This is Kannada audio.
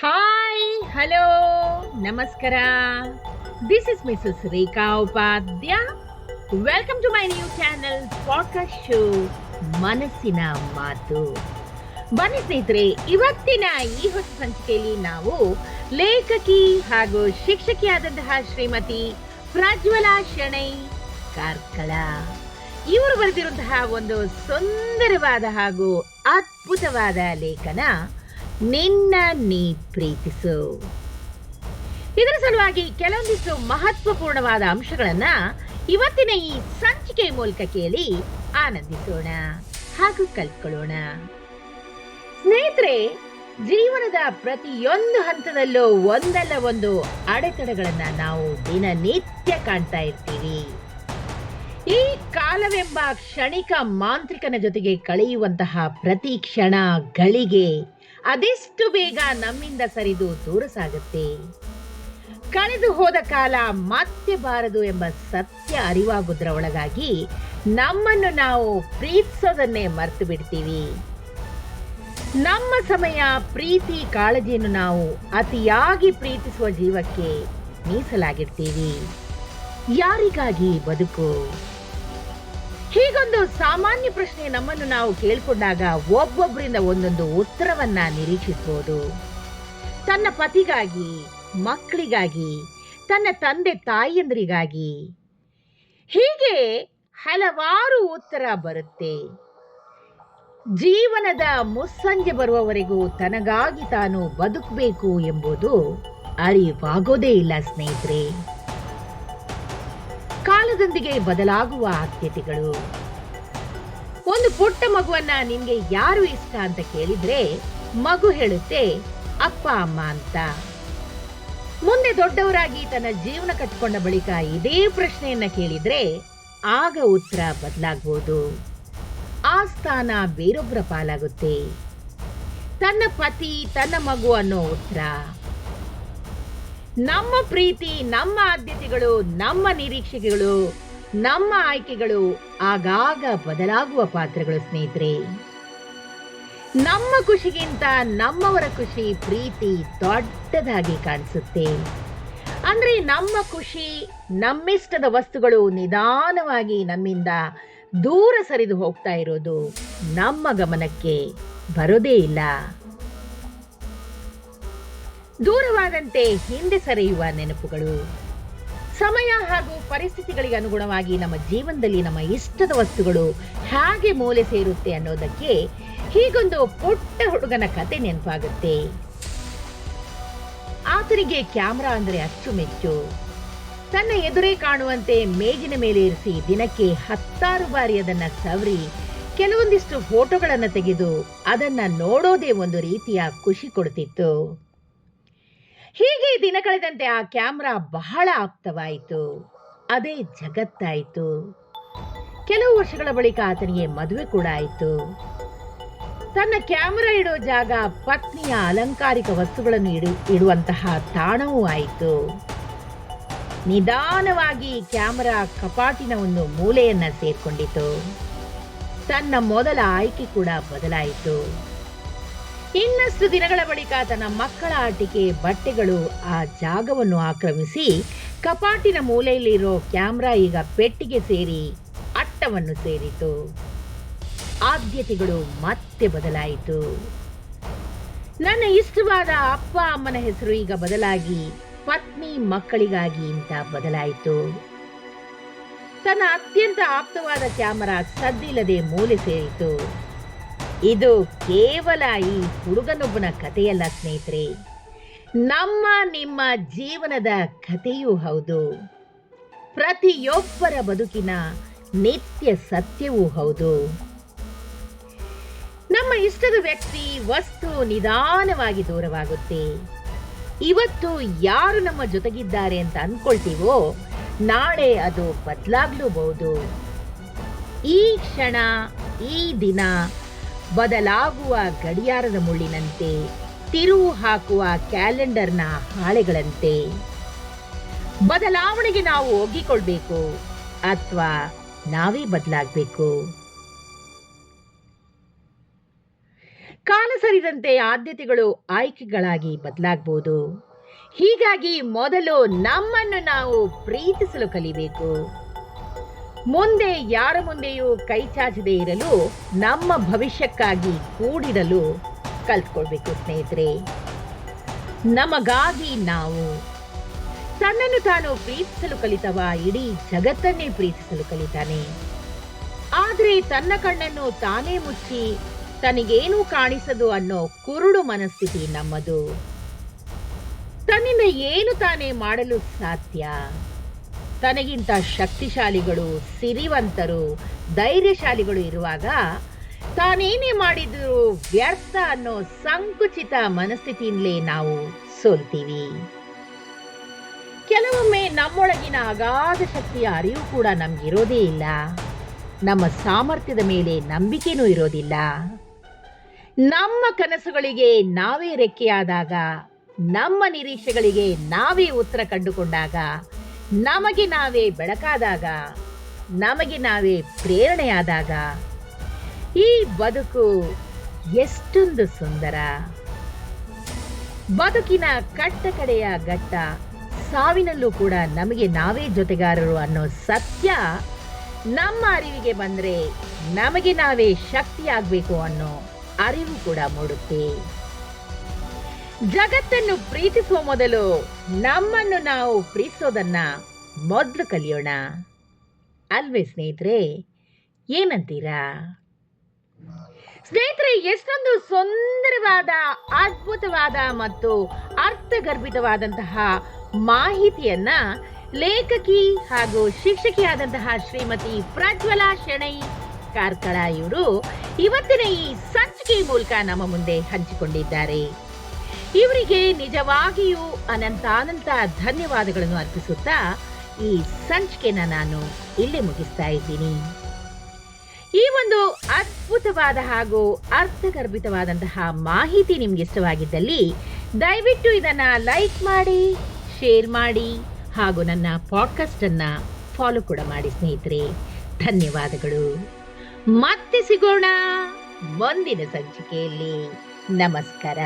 ಹಾಯ್ ಹಲೋ ನಮಸ್ಕಾರ. This is Mrs Rekha Upadhya. Welcome to my new channel podcast show ಮನಸ್ಸಿನ ಮಾತು. ಬನ್ನಿ ಸ್ನೇಹಿತರೆ, ಇವತ್ತಿನ ಈ ಹೊಸ ಸಂಚಿಕೆಯಲ್ಲಿ ನಾವು ಲೇಖಕಿ ಹಾಗೂ ಶಿಕ್ಷಕಿಯಾದಂತಹ ಶ್ರೀಮತಿ ಪ್ರಜ್ವಲಾ ಶೆಣೈ ಕಾರ್ಕಳ ಇವರು ಬರೆದಿರುವಂತಹ ಒಂದು ಸುಂದರವಾದ ಹಾಗೂ ಅದ್ಭುತವಾದ ಲೇಖನ ನಿನ್ನ ನೀ ಪ್ರೀತಿಸು. ಇದರ ಸಲುವಾಗಿ ಕೆಲವೊಂದಿಷ್ಟು ಮಹತ್ವಪೂರ್ಣವಾದ ಅಂಶಗಳನ್ನ ಇವತ್ತಿನ ಈ ಸಂಚಿಕೆ ಮೂಲಕ ಕೇಳಿ ಆನಂದಿಸೋಣ ಹಾಗೂ ಕಲ್ತ್ಕೊಳ್ಳೋಣ. ಸ್ನೇಹಿತರೆ, ಜೀವನದ ಪ್ರತಿಯೊಂದು ಹಂತದಲ್ಲೂ ಒಂದಲ್ಲ ಒಂದು ಅಡೆತಡೆಗಳನ್ನ ನಾವು ದಿನನಿತ್ಯ ಕಾಣ್ತಾ ಇರ್ತೀವಿ. ಈ ಕಾಲವೆಂಬ ಕ್ಷಣಿಕ ಮಾಂತ್ರಿಕನ ಜೊತೆಗೆ ಕಳೆಯುವಂತಹ ಪ್ರತಿ ಕ್ಷಣ ಗಳಿಗೆ ಅದೆಷ್ಟು ಬೇಗ ನಮ್ಮಿಂದ ಸರಿದು ದೂರ ಸಾಗುತ್ತೆ. ಕಳೆದು ಹೋದ ಕಾಲ ಮತ್ತೆ ಬಾರದು ಎಂಬ ಸತ್ಯ ಅರಿವಾಗುವುದರ ಒಳಗಾಗಿ ನಮ್ಮನ್ನು ನಾವು ಪ್ರೀತಿಸೋದನ್ನೇ ಮರೆತು ಬಿಡ್ತೀವಿ. ನಮ್ಮ ಸಮಯ, ಪ್ರೀತಿ, ಕಾಳಜಿಯನ್ನು ನಾವು ಅತಿಯಾಗಿ ಪ್ರೀತಿಸುವ ಜೀವಕ್ಕೆ ಮೀಸಲಾಗಿರ್ತೀವಿ. ಯಾರಿಗಾಗಿ ಬದುಕು? ಹೀಗೊಂದು ಸಾಮಾನ್ಯ ಪ್ರಶ್ನೆ ನಮ್ಮನ್ನು ನಾವು ಕೇಳಿಕೊಂಡಾಗ ಒಬ್ಬೊಬ್ಬರಿಂದ ಒಂದೊಂದು ಉತ್ತರವನ್ನ ನಿರೀಕ್ಷಿಸಬಹುದು. ತನ್ನ ಪತಿಗಾಗಿ, ಮಕ್ಕಳಿಗಾಗಿ, ತನ್ನ ತಂದೆ ತಾಯಿಯಂದರಿಗಾಗಿ, ಹೀಗೆ ಹಲವಾರು ಉತ್ತರ ಬರುತ್ತೆ. ಜೀವನದ ಮುಸ್ಸಂಜೆ ಬರುವವರೆಗೂ ತನಗಾಗಿ ತಾನು ಬದುಕಬೇಕು ಎಂಬುದು ಅರಿವಾಗೋದೇ ಇಲ್ಲ ಸ್ನೇಹಿತರೆ. ಕಾಲದೊಂದಿಗೆ ಬದಲಾಗುವ ಆದ್ಯತೆಗಳು. ಒಂದು ಪುಟ್ಟ ಮಗುವನ್ನ ನಿನ್ಗೆ ಯಾರು ಇಷ್ಟ ಅಂತ ಕೇಳಿದ್ರೆ ಮಗು ಹೇಳುತ್ತೆ ಅಪ್ಪ ಅಮ್ಮ ಅಂತ. ಮುಂದೆ ದೊಡ್ಡವರಾಗಿ ತನ್ನ ಜೀವನ ಕಟ್ಟಿಕೊಂಡ ಬಳಿಕ ಇದೇ ಪ್ರಶ್ನೆಯನ್ನ ಕೇಳಿದ್ರೆ ಆಗ ಉತ್ತರ ಬದಲಾಗಬಹುದು. ಆ ಸ್ಥಾನ ಬೇರೊಬ್ಬರ ಪಾಲಾಗುತ್ತೆ. ತನ್ನ ಪತಿ, ತನ್ನ ಮಗು ಅನ್ನೋ ಉತ್ತರ. ನಮ್ಮ ಪ್ರೀತಿ, ನಮ್ಮ ಆದ್ಯತೆಗಳು, ನಮ್ಮ ನಿರೀಕ್ಷೆಗಳು, ನಮ್ಮ ಆಯ್ಕೆಗಳು ಆಗಾಗ ಬದಲಾಗುವ ಪಾತ್ರಗಳು ಸ್ನೇಹಿತರೆ. ನಮ್ಮ ಖುಷಿಗಿಂತ ನಮ್ಮವರ ಖುಷಿ, ಪ್ರೀತಿ ದೊಡ್ಡದಾಗಿ ಕಾಣಿಸುತ್ತೆ. ಅಂದ್ರೆ ನಮ್ಮ ಖುಷಿ, ನಮ್ಮಿಷ್ಟದ ವಸ್ತುಗಳು ನಿಧಾನವಾಗಿ ನಮ್ಮಿಂದ ದೂರ ಸರಿದು ಹೋಗ್ತಾ ಇರೋದು ನಮ್ಮ ಗಮನಕ್ಕೆ ಬರೋದೇ ಇಲ್ಲ. ದೂರವಾದಂತೆ ಹಿಂದೆ ಸರಿಯುವ ನೆನಪುಗಳು. ಸಮಯ ಹಾಗೂ ಪರಿಸ್ಥಿತಿಗಳಿಗೆ ಅನುಗುಣವಾಗಿ ನಮ್ಮ ಜೀವನದಲ್ಲಿ ನಮ್ಮ ಇಷ್ಟದ ವಸ್ತುಗಳು ಹೇಗೆ ಮೂಲೆ ಸೇರುತ್ತೆ ಅನ್ನೋದಕ್ಕೆ ಹೀಗೊಂದು ಪುಟ್ಟ ಹುಡುಗನ ಕತೆ ನೆನಪಾಗುತ್ತೆ. ಆತನಿಗೆ ಕ್ಯಾಮ್ರಾ ಅಂದ್ರೆ ಅಚ್ಚುಮೆಚ್ಚು. ತನ್ನ ಎದುರೇ ಕಾಣುವಂತೆ ಮೇಜಿನ ಮೇಲೆ ಇರಿಸಿ ದಿನಕ್ಕೆ 10 ಬಾರಿ ಅದನ್ನ ಸವರಿ ಕೆಲವೊಂದಿಷ್ಟು ಫೋಟೋಗಳನ್ನ ತೆಗೆದು ಅದನ್ನ ನೋಡೋದೇ ಒಂದು ರೀತಿಯ ಖುಷಿ ಕೊಡ್ತಿತ್ತು. ಹೀಗೆ ದಿನ ಕಳೆದಂತೆ ಆ ಕ್ಯಾಮ್ರಾ ಬಹಳ ಆಪ್ತವಾಯಿತು. ಅದೇ ಜಗತ್ತಾಯಿತು. ಕೆಲವು ವರ್ಷಗಳ ಬಳಿಕ ಆತನಿಗೆ ಮದುವೆ ಕೂಡ ಆಯಿತು. ತನ್ನ ಕ್ಯಾಮ್ರಾ ಇಡೋ ಜಾಗ ಪತ್ನಿಯ ಅಲಂಕಾರಿಕ ವಸ್ತುಗಳನ್ನು ಇಡುವಂತಹ ತಾಣವೂ ಆಯಿತು. ನಿಧಾನವಾಗಿ ಕ್ಯಾಮ್ರಾ ಕಪಾಟಿನ ಒಂದು ಮೂಲೆಯನ್ನ ಸೇರ್ಕೊಂಡಿತು. ತನ್ನ ಮೊದಲ ಆಯ್ಕೆ ಕೂಡ ಬದಲಾಯಿತು. ಇನ್ನಷ್ಟು ದಿನಗಳ ಬಳಿಕ ತನ್ನ ಮಕ್ಕಳ ಆಟಿಕೆ, ಬಟ್ಟೆಗಳು ಆ ಜಾಗವನ್ನು ಆಕ್ರಮಿಸಿ ಕಪಾಟಿನ ಮೂಲೆಯಲ್ಲಿರೋ ಕ್ಯಾಮ್ರಾ ಈಗ ಪೆಟ್ಟಿಗೆ ಸೇರಿ ಅಟ್ಟವನ್ನು ಸೇರಿತು. ಆದ್ಯತೆಗಳು ಮತ್ತೆ ಬದಲಾಯಿತು. ನನ್ನ ಇಷ್ಟವಾದ ಅಪ್ಪ ಅಮ್ಮನ ಹೆಸರು ಈಗ ಬದಲಾಗಿ ಪತ್ನಿ, ಮಕ್ಕಳಿಗಾಗಿ ಅಂತ ಬದಲಾಯಿತು. ತನ್ನ ಅತ್ಯಂತ ಆಪ್ತವಾದ ಕ್ಯಾಮರಾ ಸದ್ದಿಲ್ಲದೆ ಮೂಲೆ ಸೇರಿತು. ಇದು ಕೇವಲ ಈ ಹುಡುಗನೊಬ್ಬನ ಕಥೆಯಲ್ಲ ಸ್ನೇಹಿತರೆ, ನಮ್ಮ ನಿಮ್ಮ ಜೀವನದ ಕಥೆಯೂ ಹೌದು. ಪ್ರತಿಯೊಬ್ಬರ ಬದುಕಿನ ನಿತ್ಯ ಸತ್ಯವೂ ಹೌದು. ನಮ್ಮ ಇಷ್ಟದ ವ್ಯಕ್ತಿ, ವಸ್ತು ನಿಧಾನವಾಗಿ ದೂರವಾಗುತ್ತೆ. ಇವತ್ತು ಯಾರು ನಮ್ಮ ಜೊತೆಗಿದ್ದಾರೆ ಅಂತ ಅನ್ಕೊಳ್ತೀವೋ ನಾಳೆ ಅದು ಬದಲಾಗಲೂಬಹುದು. ಈ ಕ್ಷಣ, ಈ ದಿನ ಬದಲಾಗುವ ಗಡಿಯಾರದ ಮುಳ್ಳಿನಂತೆ, ತಿರುವು ಹಾಕುವ ಕ್ಯಾಲೆಂಡರ್ನ ಹಾಳೆಗಳಂತೆ. ಬದಲಾವಣೆಗೆ ನಾವು ಒಗ್ಗಿಕೊಳ್ಬೇಕು ಅಥವಾ ನಾವೇ ಬದಲಾಗಬೇಕು. ಕಾಲ ಸರಿದಂತೆ ಆದ್ಯತೆಗಳು ಆಯ್ಕೆಗಳಾಗಿ ಬದಲಾಗಬಹುದು. ಹೀಗಾಗಿ ಮೊದಲು ನಮ್ಮನ್ನು ನಾವು ಪ್ರೀತಿಸಲು ಕಲಿಬೇಕು. ಮುಂದೆ ಯಾರ ಮುಂದೆಯೂ ಕೈ ಚಾಚದೇ ಇರಲು, ನಮ್ಮ ಭವಿಷ್ಯಕ್ಕಾಗಿ ಕೂಡಿಡಲು ಕಲ್ತ್ಕೊಳ್ಬೇಕು ಸ್ನೇಹಿತರೆ. ನಮಗಾಗಿ ನಾವು. ತನ್ನನ್ನು ತಾನು ಪ್ರೀತಿಸಲು ಕಲಿತವ ಇಡೀ ಜಗತ್ತನ್ನೇ ಪ್ರೀತಿಸಲು ಕಲಿತಾನೆ. ಆದರೆ ತನ್ನ ಕಣ್ಣನ್ನು ತಾನೇ ಮುಚ್ಚಿ ತನಗೇನೂ ಕಾಣಿಸದು ಅನ್ನೋ ಕುರುಡು ಮನಸ್ಥಿತಿ ನಮ್ಮದು. ತನ್ನಿಂದ ಏನು ತಾನೇ ಮಾಡಲು ಸಾಧ್ಯ? ತನಗಿಂತ ಶಕ್ತಿಶಾಲಿಗಳು, ಸಿರಿವಂತರು, ಧೈರ್ಯಶಾಲಿಗಳು ಇರುವಾಗ ತಾನೇನೇ ಮಾಡಿದರೂ ವ್ಯರ್ಥ ಅನ್ನೋ ಸಂಕುಚಿತ ಮನಸ್ಥಿತಿಯಿಂದಲೇ ನಾವು ಸೋಲ್ತೀವಿ. ಕೆಲವೊಮ್ಮೆ ನಮ್ಮೊಳಗಿನ ಅಗಾಧ ಶಕ್ತಿಯ ಅರಿವು ಕೂಡ ನಮ್ಗಿರೋದೇ ಇಲ್ಲ. ನಮ್ಮ ಸಾಮರ್ಥ್ಯದ ಮೇಲೆ ನಂಬಿಕೆನೂ ಇರೋದಿಲ್ಲ. ನಮ್ಮ ಕನಸುಗಳಿಗೆ ನಾವೇ ರೆಕ್ಕೆಯಾದಾಗ, ನಮ್ಮ ನಿರೀಕ್ಷೆಗಳಿಗೆ ನಾವೇ ಉತ್ತರ ಕಂಡುಕೊಂಡಾಗ, ನಮಗೆ ನಾವೇ ಬೆಳಕಾದಾಗ, ನಮಗೆ ನಾವೇ ಪ್ರೇರಣೆಯಾದಾಗ ಈ ಬದುಕು ಎಷ್ಟೊಂದು ಸುಂದರ. ಬದುಕಿನ ಕಟ್ಟಕಡೆಯ ಘಟ್ಟ, ಸಾವಿನಲ್ಲೂ ಕೂಡ ನಮಗೆ ನಾವೇ ಜೊತೆಗಾರರು ಅನ್ನೋ ಸತ್ಯ ನಮ್ಮ ಅರಿವಿಗೆ ಬಂದರೆ ನಮಗೆ ನಾವೇ ಶಕ್ತಿಯಾಗಬೇಕು ಅನ್ನೋ ಅರಿವು ಕೂಡ ಮೂಡುತ್ತೆ. ಜಗತ್ತನ್ನು ಪ್ರೀತಿಸುವ ಮೊದಲು ನಮ್ಮನ್ನು ನಾವು ಪ್ರೀತಿಸೋದನ್ನ ಮೊದಲು ಕಲಿಯೋಣ ಅಲ್ವೇ ಸ್ನೇಹಿತರೆ? ಏನಂತೀರಾ ಸ್ನೇಹಿತರೆ? ಎಷ್ಟೊಂದು ಸುಂದರವಾದ, ಅದ್ಭುತವಾದ ಮತ್ತು ಅರ್ಥಗರ್ಭಿತವಾದಂತಹ ಮಾಹಿತಿಯನ್ನ ಲೇಖಕಿ ಹಾಗೂ ಶಿಕ್ಷಕಿಯಾದಂತಹ ಶ್ರೀಮತಿ ಪ್ರಜ್ವಲಾ ಶೆಣೈ ಕಾರ್ಕಳ ಇವರು ಇವತ್ತಿನ ಈ ಸಂಚಿಕೆ ಮೂಲಕ ನಮ್ಮ ಮುಂದೆ ಹಂಚಿಕೊಂಡಿದ್ದಾರೆ. ಇವರಿಗೆ ನಿಜವಾಗಿಯೂ ಅನಂತ ಧನ್ಯವಾದಗಳನ್ನು ಅರ್ಪಿಸುತ್ತಾ ಈ ಸಂಚಿಕೆನ ನಾನು ಇಲ್ಲಿ ಮುಗಿಸ್ತಾ ಇದ್ದೀನಿ. ಈ ಒಂದು ಅದ್ಭುತವಾದ ಹಾಗೂ ಅರ್ಥಗರ್ಭಿತವಾದಂತಹ ಮಾಹಿತಿ ನಿಮ್ಗೆ ಇಷ್ಟವಾಗಿದ್ದಲ್ಲಿ ದಯವಿಟ್ಟು ಇದನ್ನ ಲೈಕ್ ಮಾಡಿ, ಶೇರ್ ಮಾಡಿ ಹಾಗೂ ನನ್ನ ಪಾಡ್ಕಾಸ್ಟ್ ಅನ್ನ ಫಾಲೋ ಕೂಡ ಮಾಡಿ ಸ್ನೇಹಿತರೆ. ಧನ್ಯವಾದಗಳು. ಮತ್ತೆ ಸಿಗೋಣ ಮುಂದಿನ ಸಂಚಿಕೆಯಲ್ಲಿ. ನಮಸ್ಕಾರ.